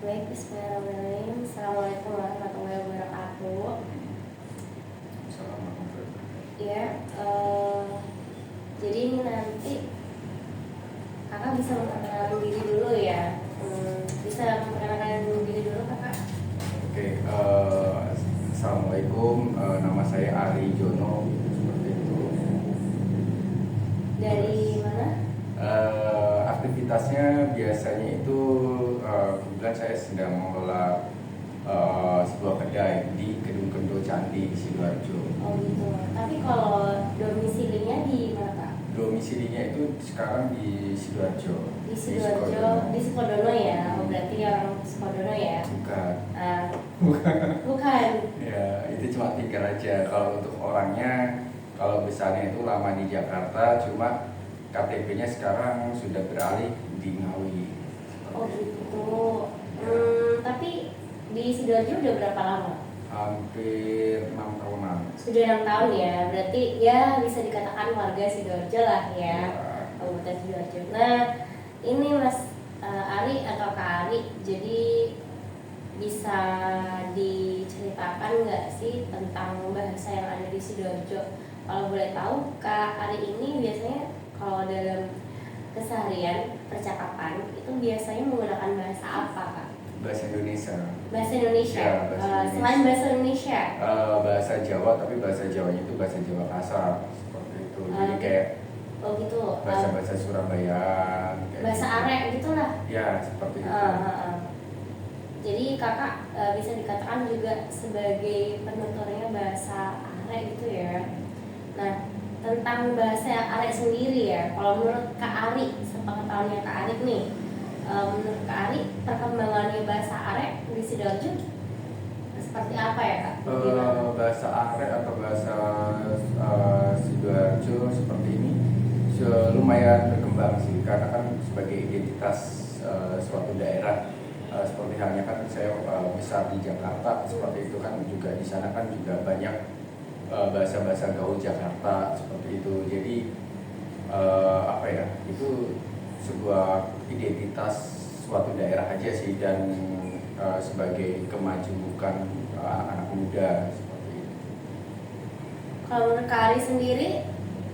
Baik, bismillahirrahmanirrahim. Assalamualaikum warahmatullahi wabarakatuh. Assalamualaikum. Ya, jadi ini nanti kakak bisa memperkenalkan diri dulu ya. Bisa memperkenalkan diri dulu kakak. Oke, Assalamualaikum. Nama saya Ari Jono, seperti itu. Dari mana? Aktivitasnya biasanya itu kebetulan saya sedang mengelola sebuah kedai di Kedung Kendo Candi di Sidoarjo. Oh gitu. Tapi kalau domisilinya di mana kak? Domisilinya itu sekarang di Sidoarjo. Di Sidoarjo, di Sukodono ya. Oh, berarti orang Sukodono ya? Bukan. Bukan. Ya, itu cuma pikir aja. Kalau untuk orangnya, kalau misalnya itu lama di Jakarta, cuma KTP-nya sekarang sudah beralih di Ngawi. Oh gitu. Tapi di Sidoarjo udah berapa lama? Hampir 6 tahunan. Sudah 6 tahun ya, berarti ya bisa dikatakan warga Sidoarjo lah ya, Kabupaten Sidoarjo. Nah, ini Mas Ari atau Kak Ari, jadi bisa diceritakan nggak sih tentang bahasa yang ada di Sidoarjo? Kalau boleh tahu, Kak Ari ini biasanya kalau dalam keseharian percakapan itu biasanya menggunakan bahasa apa, Kak? Bahasa Indonesia. Bahasa Indonesia. Ya, bahasa Indonesia. Selain bahasa Indonesia. Bahasa Jawa, tapi bahasa Jawanya itu bahasa Jawa kasar seperti itu. Jadi kayak oh gitu. bahasa Surabaya. Bahasa gitu. Arek gitulah. Ya, seperti itu. Jadi kakak bisa dikatakan juga sebagai penuturnya bahasa Arek gitu ya. Nah, tentang bahasa Arek sendiri ya, kalau menurut Kak Ari, sepengetahuannya Kak Ari nih, menurut Kak Ari perkembangannya bahasa Arek di Sidoarjo seperti apa ya Kak? Bahasa Arek atau bahasa Sidoarjo seperti ini lumayan berkembang sih, karena kan sebagai identitas suatu daerah, seperti halnya kan saya besar di Jakarta, seperti itu kan juga di sana kan juga banyak bahasa-bahasa gaul Jakarta seperti itu. Jadi apa ya, itu sebuah identitas suatu daerah aja sih, dan sebagai kemajuan anak-anak muda seperti itu. Kalau menurut Kak Ari sendiri,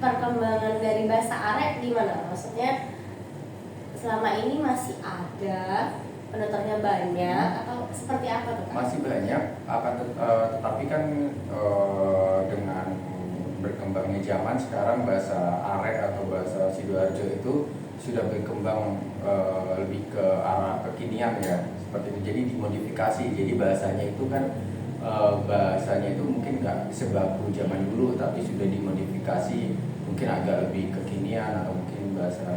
perkembangan dari bahasa Arek gimana? Maksudnya selama ini masih ada, penuturnya banyak, atau seperti apa tuh Kak? Masih banyak, tetapi kan dengan berkembangnya zaman sekarang, bahasa Arek atau bahasa Sidoarjo itu sudah berkembang lebih ke arah kekinian ya, seperti itu. Jadi dimodifikasi, jadi bahasanya itu kan bahasanya itu mungkin nggak sebaku zaman dulu, tapi sudah dimodifikasi, mungkin agak lebih kekinian, atau mungkin bahasa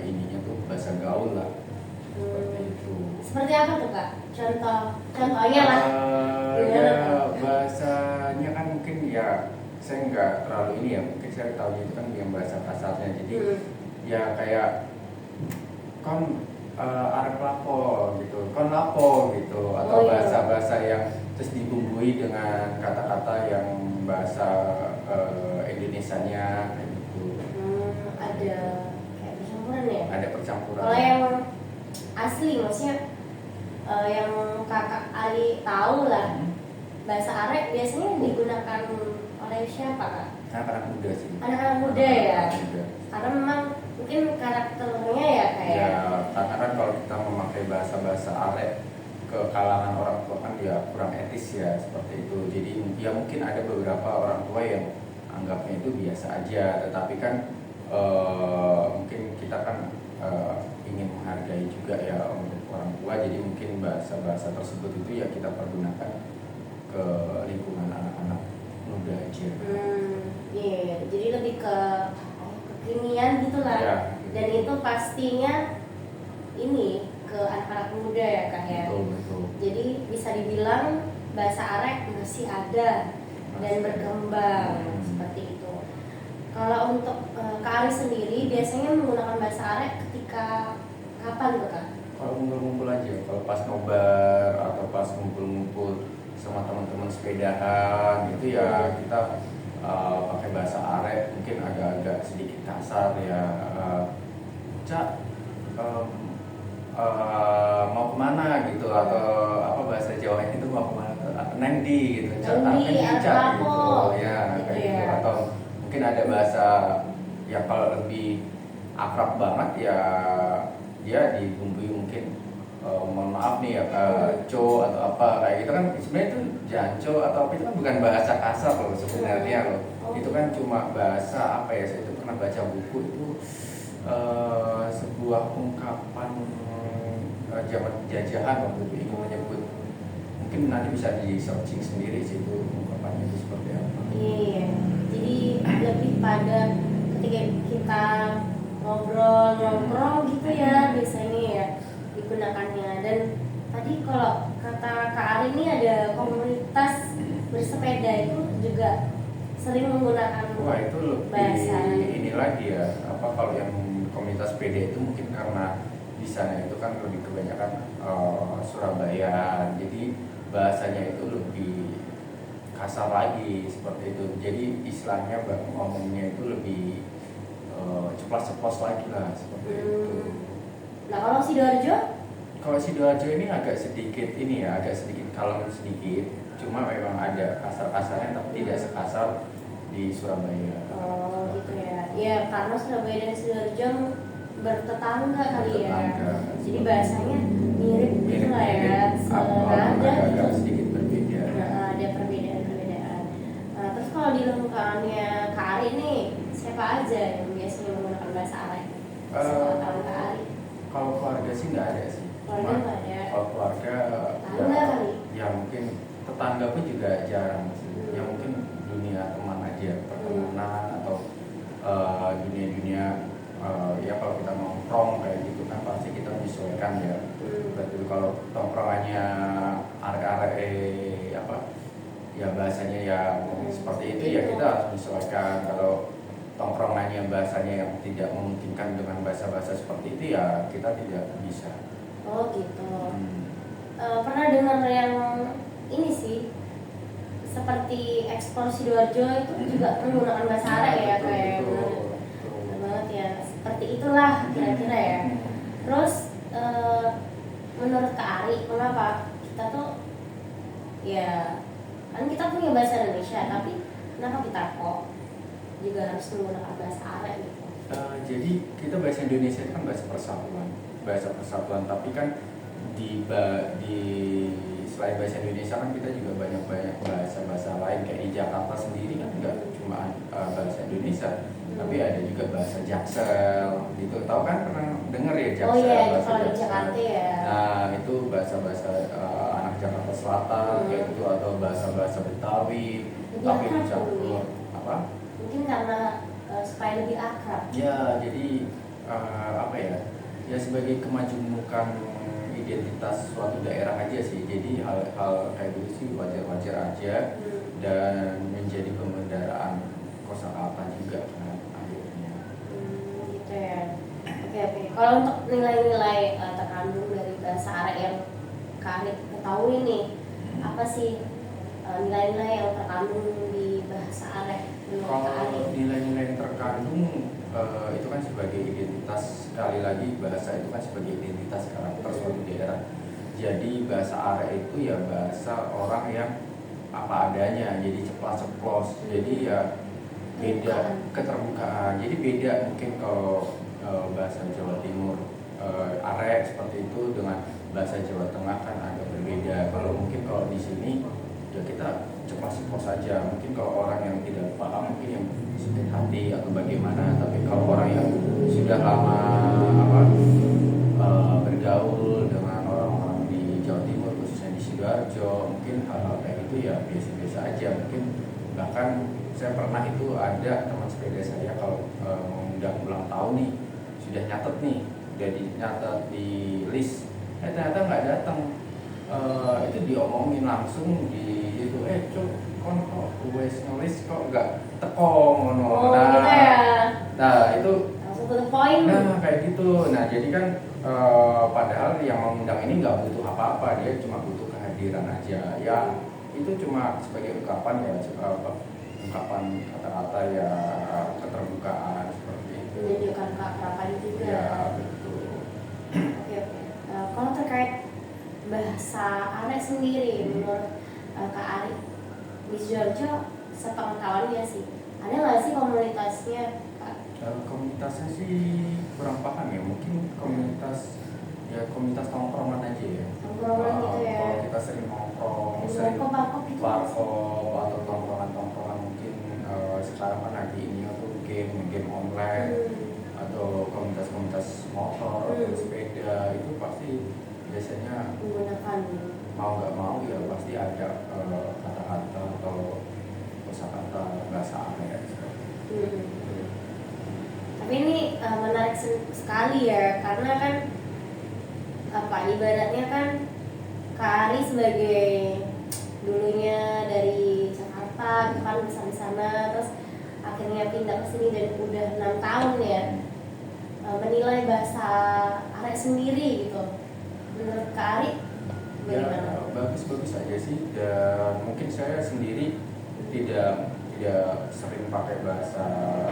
ininya tuh bahasa gaul lah. Seperti itu. Seperti apa tuh Kak? Contohnya lah. Bahasanya kan mungkin ya saya nggak terlalu ini ya, mungkin saya tahu itu kan yang bahasa kasarnya. Jadi ya kayak kon arep lapo gitu, kon lapo gitu, atau bahasa-bahasa yang terus dibumbui dengan kata-kata yang bahasa Indonesianya kayak gitu. Ada kayak percampuran ya? Ada percampuran. Kalau yang asli, maksudnya yang kakak Ali tahu lah, bahasa Arek biasanya digunakan oleh siapa Kak? Anak-anak muda sih. Anak-anak muda ya? Muda. Karena memang mungkin karakternya ya kayak Ya, karena kan kalau kita memakai bahasa-bahasa Arek ke kalangan orang tua kan ya kurang etis ya, seperti itu. Jadi ya mungkin ada beberapa orang tua yang anggapnya itu biasa aja, tetapi kan mungkin kita kan ingin menghargai juga ya untuk orang tua, jadi mungkin bahasa-bahasa tersebut itu ya kita pergunakan ke lingkungan anak-anak muda aja. Iya, jadi lebih ke kekinian gitulah. Ya, dan itu pastinya ini ke anak-anak muda ya Kak ya. Betul. Jadi bisa dibilang bahasa Arek masih ada dan berkembang seperti itu. Kalau untuk Kak Ari sendiri biasanya menggunakan bahasa Arek ketika kapan tuh Kak? Kalau ngumpul-ngumpul aja, kalau pas nobar atau pas ngumpul-ngumpul sama teman-teman sepedahan itu ya kita pakai bahasa Arek, mungkin agak-agak sedikit kasar ya. Cak, mau kemana gitu, atau apa bahasa Jawanya itu mau kemana tuh, nendi gitu, Nendi, cat arep gitu apa? ya, Gitu kayak gitu. ya. Atau mungkin ada bahasa yang kalau lebih akrab banget ya dia dibumbui mungkin mohon maaf nih ya co atau apa kayak gitu kan, sebenarnya itu janco atau apa itu kan bukan bahasa kasar loh sebenarnya loh. Itu kan cuma bahasa apa ya, saya itu pernah baca buku itu sebuah ungkapan zaman penjajahan waktu itu ingin menyebut, mungkin nanti bisa di searching sendiri sih itu ungkapannya itu seperti apa. Iya, jadi lebih pada ketika kita ngobrol nongkrong gitu ya biasanya ya digunakannya. Dan tadi kalau kata Kak Ari ini ada komunitas bersepeda itu juga sering menggunakan Wah itu lebih bahasa. ini lagi ya, apa kalau yang komunitas sepeda itu mungkin karena di sana itu kan lebih kebanyakan Surabaya, jadi bahasanya itu lebih kasar lagi seperti itu. Jadi istilahnya ngomongnya itu lebih ceplas-ceplos lagi lah seperti itu. Nah kalau Sidoarjo? Kalau Sidoarjo ini agak sedikit ini ya, agak sedikit kalem sedikit, cuma memang ada kasar-kasarnya tapi tidak sekasar di Surabaya. Oh gitu ya. Ya karena Surabaya dan Sidoarjo bertetangga kali ya. Jadi bahasanya mirip gitu lah ya. Senada agak gitu. sedikit berbeda. Nah, ada perbedaan-perbedaan. Nah, terus kalau di lingkungannya Kak Ari nih siapa aja yang biasanya menggunakan bahasa Arab? Sepengetahuan Kak Ari. Kalau keluarga sih nggak ada sih. Keluarga nggak ada. Kalau keluarga Tetangga kali. ya mungkin tetangga pun juga jarang sih. Ya mungkin dunia teman aja, pertemanan atau dunia-dunia ya kalau kita nongkrong kayak gitu kan pasti kita menyesuaikan ya. Berarti kalau tongkrongannya arek-arek apa ya bahasanya ya mungkin seperti itu ya kita harus menyesuaikan. Kalau tongkrongannya bahasanya yang tidak memungkinkan dengan bahasa-bahasa seperti itu ya kita tidak bisa. Oh gitu. Pernah dengar yang ini sih seperti ekspor Sidoarjo itu juga menggunakan bahasa Arab ya kayak benar banget ya, seperti itulah kira-kira ya. Terus menurut Kak Ari kenapa kita tuh ya kan kita punya bahasa Indonesia tapi kenapa kita kok juga harus menggunakan bahasa Arab gitu? Jadi kita bahasa Indonesia itu kan bahasa persatuan, tapi kan di selain bahasa Indonesia kan kita juga banyak bahasa lain. Kayak di Jakarta sendiri kan nggak cuma bahasa Indonesia, tapi ada juga bahasa Jaksel gitu. Tahu kan, pernah dengar ya Jaksel? Oh iya, bahasa kalau di Jaksel. Jakarta ya. Nah itu bahasa anak Jakarta Selatan kayak gitu, atau bahasa Betawi tapi dicampur apa? Mungkin karena supaya lebih akrab. Ya jadi apa ya? Ya sebagai kemajemukan identitas suatu daerah aja sih. Jadi hal kayak gitu sih wajar-wajar aja dan menjadi pembendaraan kosakata juga kan akhirnya. Gitu ya. Oke. Kalau untuk nilai-nilai terkandung dari bahasa Arab yang Kak Ari ketahui nih, apa sih nilai-nilai yang terkandung di bahasa Arab menurut Kak Ari? Kalau nilai-nilai yang terkandung itu kan sebagai identitas, sekali lagi bahasa itu kan sebagai identitas karakter suatu daerah. Jadi bahasa Arab itu ya bahasa orang yang apa adanya, jadi ceplas-ceplos. Jadi ya beda keterbukaan. Jadi beda mungkin kalau bahasa Jawa Timur Arab seperti itu dengan bahasa Jawa Tengah kan agak berbeda. Kalau mungkin kalau di sini ya kita ceplos-ceplos saja. Mungkin kalau orang yang tidak paham mungkin yang sakit hati atau bagaimana, tapi kalau orang yang sudah lama bergaul dengan orang-orang di Jawa Timur khususnya di Sidoarjo, mungkin hal-hal kayak gitu ya biasa-biasa aja. Mungkin bahkan saya pernah itu ada teman sepeda saya kalau mengundang ulang tahun nih, sudah nyatet nih, udah nyatet di list, ternyata nggak datang. Itu diomongin langsung di itu, cuk kon kok wes nulis kok nggak teko ngono. Gitu ya. Nah itu Langsung to the point. nah kayak gitu. Nah jadi kan padahal yang mengundang ini nggak butuh apa-apa, dia cuma butuh kehadiran aja ya. Itu cuma sebagai ungkapan ya, ungkapan kata-kata ya, keterbukaan seperti itu. Menunjukkan keakraban juga. Ya betul. Oke. bahasa Arek sendiri menurut Kak Ari di Sidoarjo sepengetahuannya sih, ada nggak sih komunitasnya Kak? Komunitasnya sih kurang paham ya, mungkin komunitas tongkrongan aja ya. Tongkrongan gitu ya. Kalau kita sering nongkrong, sering Warkop gitu. warkop atau tongkrongan mungkin sekarang kan lagi ini atau game online atau komunitas motor atau sepeda, itu pasti biasanya Menggunakan mau nggak mau ya pasti ada kata-kata atau kosakata bahasa Arab seperti itu. Tapi ini menarik sekali ya, karena kan ibaratnya kan Kak Ari sebagai dulunya dari Jakarta gitu kan, besar di sana, terus akhirnya pindah ke sini dan udah 6 tahun ya, menilai bahasa Arab sendiri gitu. Menurut Kak Ari bagaimana? Ya bagus-bagus aja sih, dan mungkin saya sendiri tidak sering pakai bahasa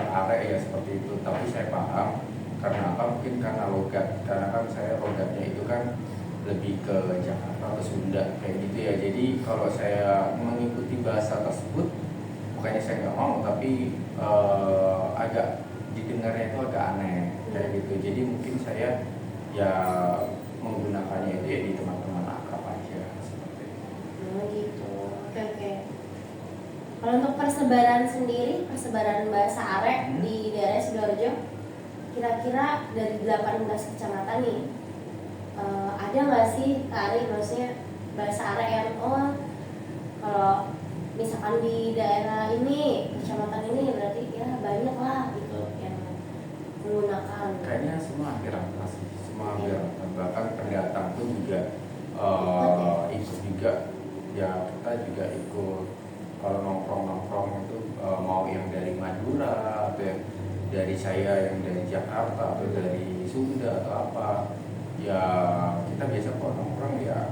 Arab ya seperti itu, tapi saya paham karena apa, mungkin karena logat, karena kan saya logatnya itu kan lebih ke Jakarta atau Sunda kayak gitu ya. Jadi kalau saya mengikuti bahasa tersebut, bukannya saya nggak mau, tapi agak didengarnya itu agak aneh kayak gitu. Jadi mungkin saya ya menggunakannya itu ya di teman-teman akrab aja seperti itu. Gitu. Oke. Kalau untuk persebaran sendiri, persebaran bahasa Arab di daerah Sidoarjo, kira-kira dari 18 kecamatan nih, ada nggak sih Kak Ari, maksudnya bahasa Arab yang kalau misalkan di daerah ini, kecamatan ini berarti ya banyak lah gitu yang menggunakan. Kayaknya semua hampir rata sih, semua hampir rata. Bahkan pendatang pun juga ikut juga. Ya kita juga ikut. Kalau nongkrong itu mau yang dari Madura atau yang dari saya yang dari Jakarta atau dari Sunda atau apa, ya kita biasa kalau nongkrong ya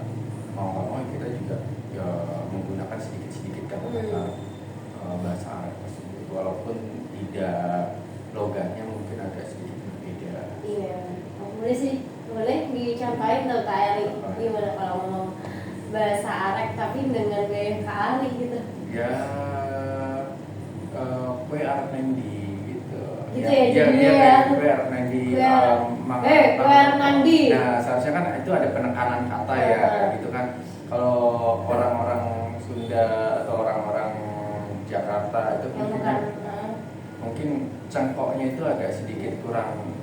mau nggak mau kita juga ya menggunakan sedikit kata-kata bahasa Arab tersebut, walaupun tidak logatnya mungkin agak sedikit berbeda. Iya, boleh sih, boleh dicampain tuh Kak Ari, gimana kalau ngomong bahasa Arab tapi dengan gaya Kak Ari gitu? Ya kue Arab Nandi gitu. Gitu ya judulnya ya. Kue Arab Nandi. Kue Arab Nandi. Nah seharusnya kan itu ada penekanan kata ya gitu kan. Kalau orang-orang Sunda atau orang-orang Jakarta itu mungkin cengkoknya itu agak sedikit kurang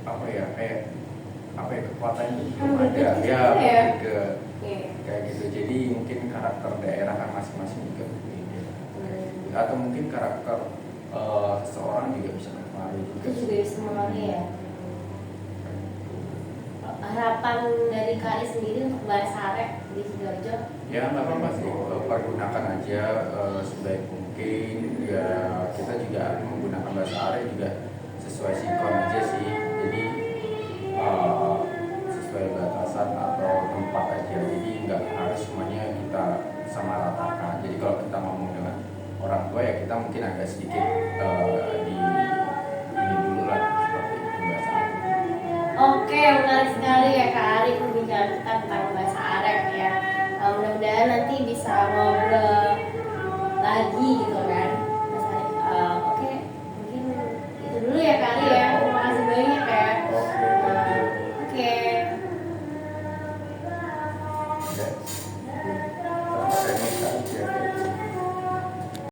apa ya, kayak kekuatannya itu belum ada ya, kayak gitu. Jadi mungkin karakter daerah kan masing-masing juga berbeda. Atau mungkin karakter seseorang juga bisa mempengaruhi juga. Itu juga bisa mempengaruhi ya. Harapan dari Kak Ari sendiri untuk bahasa Arab di Sidoarjo? Ya nggak apa-apa sih, pergunakan aja sebaik mungkin. Ya kita juga menggunakan bahasa Arab juga sesuai sikon aja sih. Jadi sesuai batasan atau tempat aja. Jadi nggak harus semuanya kita samaratakan. Jadi kalau kita ngomong dengan orang tua ya kita mungkin agak sedikit di ini dulu lah seperti itu bahasa Arab. Oke, menarik sekali ya Kak Ari pembicaraan kita tentang bahasa Arab ya. Mudah-mudahan nanti bisa ngobrol lagi gitu kan Mas Ari. Oke, mungkin itu dulu ya Kak Ari ya. Terima kasih banyak ya. Oke, thank you. Oke. Ya.